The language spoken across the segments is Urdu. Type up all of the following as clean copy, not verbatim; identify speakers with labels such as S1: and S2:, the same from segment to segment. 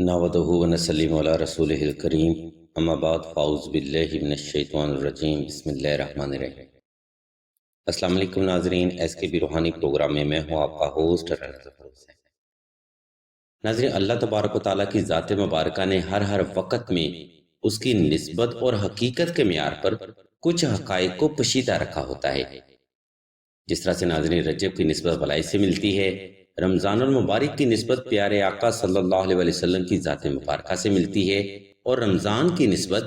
S1: نحمدہ و نصلی علی رسولہ الکریم اما بعد فاعوذ باللہ من الشیطان الرجیم بسم اللہ الرحمن الرحیم۔ السلام علیکم ناظرین، ایس کے بی روحانی پروگرام میں ہوں آپ کا ہوسٹ رنا ظفر حسین۔ ناظرین، اللہ تبارک و تعالیٰ کی ذات مبارکہ نے ہر وقت میں اس کی نسبت اور حقیقت کے معیار پر کچھ حقائق کو پوشیدہ رکھا ہوتا ہے۔ جس طرح سے ناظرین رجب کی نسبت بلائی سے ملتی ہے، رمضان المبارک کی نسبت پیارے آقا صلی اللہ علیہ وسلم کی ذات مبارکہ سے ملتی ہے، اور رمضان کی نسبت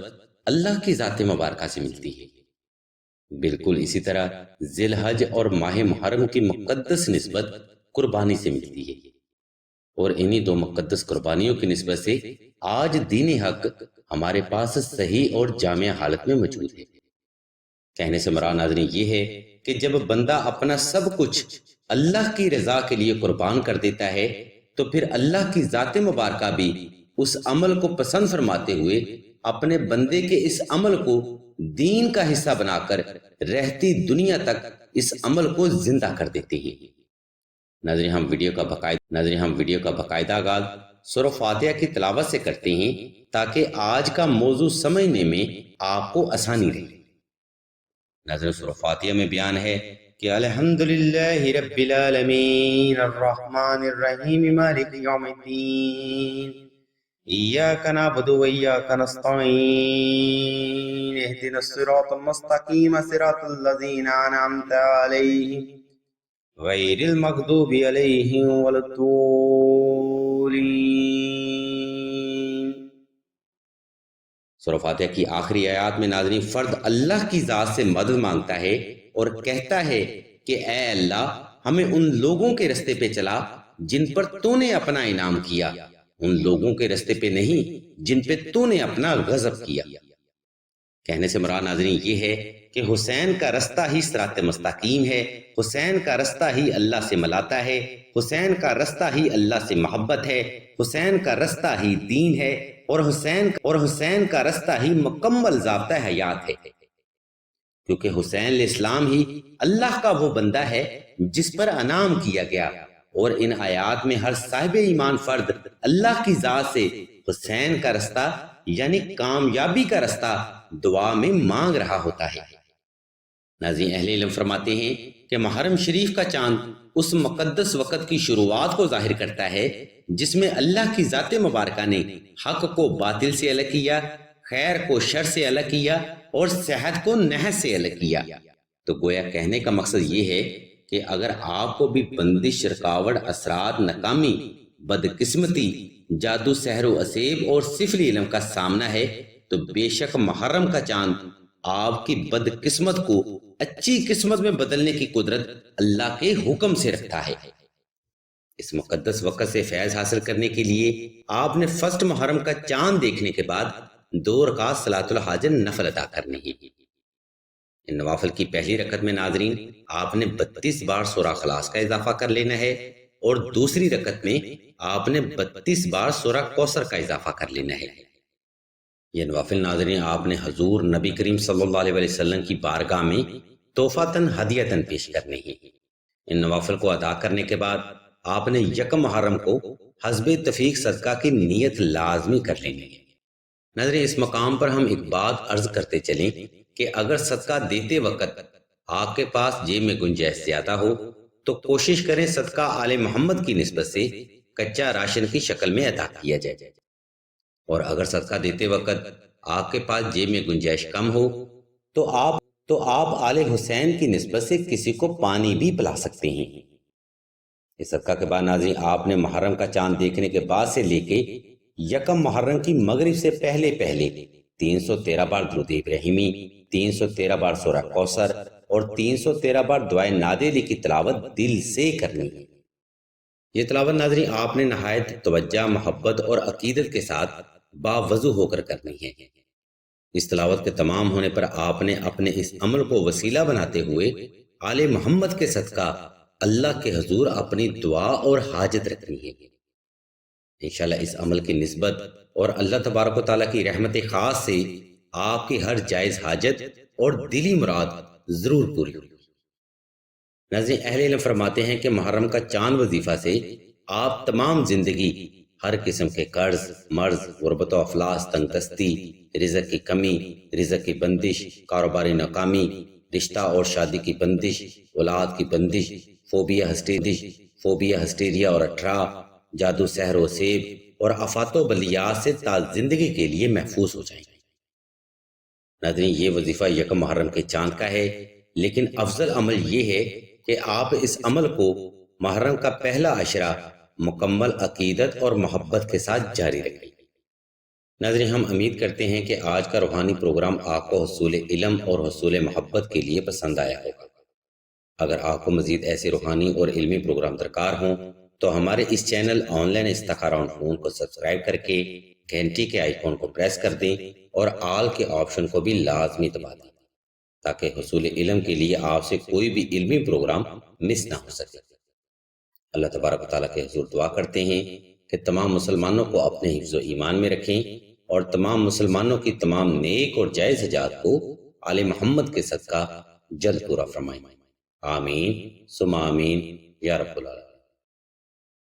S1: اللہ کی ذات مبارکہ سے ملتی ہے۔ بالکل اسی طرح ذی الحج اور ماہ محرم کی مقدس نسبت قربانی سے ملتی ہے، اور انہی دو مقدس قربانیوں کی نسبت سے آج دین حق ہمارے پاس صحیح اور جامع حالت میں موجود ہے۔ کہنے سے مراد ناظرین یہ ہے کہ جب بندہ اپنا سب کچھ اللہ کی رضا کے لیے قربان کر دیتا ہے تو پھر اللہ کی ذات مبارکہ بھی اس عمل کو پسند فرماتے ہوئے اپنے بندے کے اس عمل کو دین کا حصہ بنا کر رہتی دنیا تک اس عمل کو زندہ کر دیتے ہیں۔ ناظرین ہم ویڈیو کا باقاعدہ آغاز سورہ فاتحہ کی تلاوت سے کرتے ہیں تاکہ آج کا موضوع سمجھنے میں آپ کو آسانی رہے۔ ناظرین سورہ فاتحہ میں بیان ہے کہ الحمدللہ رب العالمین الرحمن الرحیم مالک یوم الدین ایاک نعبد و ایاک نستعین اہدنا الصراط المستقیم صراط الذین انعمت علیہم غیر المغضوب علیہم ولا الضالین۔ سورہ فاتحہ کی آخری آیات میں ناظرین فرد اللہ کی ذات سے مدد مانگتا ہے اور کہتا ہے کہ اے اللہ ہمیں ان لوگوں کے رستے پہ چلا جن پر تو نے اپنا انعام کیا، ان لوگوں کے رستے پہ نہیں جن پہ تو نے اپنا غضب کیا۔ کہنے سے مراد ناظرین یہ ہے کہ حسین کا رستہ ہی صراط مستقیم ہے، حسین کا رستہ ہی اللہ سے ملاتا ہے، حسین کا رستہ ہی اللہ سے محبت ہے، حسین کا رستہ ہی دین ہے، اور حسین کا رستہ ہی مکمل ضابطہ حیات ہے، کیونکہ حسین علیہ السلام ہی اللہ کا وہ بندہ ہے جس پر انعام کیا گیا، اور ان آیات میں ہر صاحب ایمان فرد اللہ کی ذات سے حسین کا رستہ یعنی کامیابی کا رستہ دعا میں مانگ رہا ہوتا ہے۔ ناظرین اہل علم فرماتے ہیں کہ محرم شریف کا چاند اس مقدس وقت کی شروعات کو ظاہر کرتا ہے جس میں اللہ کی ذات مبارکہ نے حق کو باطل سے الگ کیا، خیر کو شر سے الگ کیا، اور صحت کو نحس سے الگ کیا۔ تو گویا کہنے کا مقصد یہ ہے کہ اگر آپ کو بھی بندش، رکاوٹ، اثرات، ناکامی، بدقسمتی، جادو، سحر و اسیب اور سفلی علم کا سامنا ہے تو بے شک محرم کا چاند آپ کی بدقسمت کو اچھی قسمت میں بدلنے کی قدرت اللہ کے حکم سے رکھتا ہے۔ اس مقدس وقت سے فیض حاصل کرنے کے لیے آپ نے فرسٹ محرم کا چاند دیکھنے کے بعد 2 رکعت صلاۃ الحاجت نفل ادا کرنی ہے۔ ان نوافل کی پہلی رکعت میں ناظرین آپ نے 32 بار سورہ اخلاص کا اضافہ کر لینا ہے، اور دوسری رکعت میں آپ نے 32 بار سورہ کوثر کا اضافہ کر لینا ہے۔ یہ نوافل ناظرین آپ نے حضور نبی کریم صلی اللہ علیہ وسلم کی بارگاہ میں تحفۃً ہدیۃً پیش کرنے ہیں۔ ان نوافل کو ادا کرنے کے بعد آپ نے یکم محرم کو حسب تفیق صدقہ کی نیت لازمی کر لینی ہے۔ ناظرین اس مقام پر ہم ایک بات عرض کرتے چلیں کہ اگر صدقہ دیتے وقت آپ کے پاس جیب میں گنجائش زیادہ ہو تو کوشش کریں صدقہ آل محمد کی نسبت سے کچا راشن کی شکل میں ادا کیا جائے، اور اگر صدقہ دیتے وقت آپ کے پاس جیب میں گنجائش کم ہو تو آپ آل حسین کی نسبت سے کسی کو پانی بھی پلا سکتے ہیں۔ اس صدقہ کے بعد ناظرین آپ نے محرم کا چاند دیکھنے کے بعد سے لے کے یکم محرم کی مغرب سے پہلے 313 بار درود ابراہیمی، 313 بار سورہ کوثر اور 313 بار دعائے نادیلی کی تلاوت دل سے کرنی ہے۔ یہ تلاوت ناظرین آپ نے نہایت توجہ، محبت اور عقیدت کے ساتھ باوضو ہو کر کرنی ہے۔ اس تلاوت کے تمام ہونے پر آپ نے اپنے اس عمل کو وسیلہ بناتے ہوئے آل محمد کے صدقہ اللہ کے حضور اپنی دعا اور حاجت رکھنی ہے۔ انشاءاللہ اس عمل کی نسبت اور اللہ تبارک و تعالیٰ کی رحمت خاص سے آپ کی ہر جائز حاجت اور دلی مراد ضرور پوری ہوگی۔ ناظرین اہل علم فرماتے ہیں کہ محرم کا چاند وظیفہ سے آپ تمام زندگی ہر قسم کے قرض، مرض، غربت و افلاس، تنگ دستی، رزق کی کمی، رزق کی بندش، کاروباری ناکامی، رشتہ اور شادی کی بندش، اولاد کی بندش، فوبیا ہسٹیریا اور اٹھرا، جادو سحر و سیب اور آفات و بلیات سے تا زندگی کے لیے محفوظ ہو جائیں۔ ناظرین، یہ وظیفہ یکم محرم کے چاند کا ہے، لیکن افضل عمل یہ ہے کہ آپ اس عمل کو محرم کا پہلا عشرہ مکمل عقیدت اور محبت کے ساتھ جاری رکھیں۔ ناظرین، ہم امید کرتے ہیں کہ آج کا روحانی پروگرام آپ کو حصول علم اور حصول محبت کے لیے پسند آیا ہوگا۔ اگر آپ کو مزید ایسے روحانی اور علمی پروگرام درکار ہوں تو ہمارے اس چینل آن لائن استخارہ آن فون کو سبسکرائب کر کے گھنٹی کے آئیکن کو پریس کر دیں اور آل کے آپشن کو بھی لازمی دبا دیں تاکہ حصول علم کے لیے آپ سے کوئی بھی علمی پروگرام مس نہ ہو سکے۔ اللہ تبارک و تعالیٰ کے حضور دعا کرتے ہیں کہ تمام مسلمانوں کو اپنے حفظ و ایمان میں رکھیں اور تمام مسلمانوں کی تمام نیک اور جائز حاجات کو آل محمد کے صدقہ جلد پورا فرمائیں۔ آمین ثم آمین یا رب العالمین۔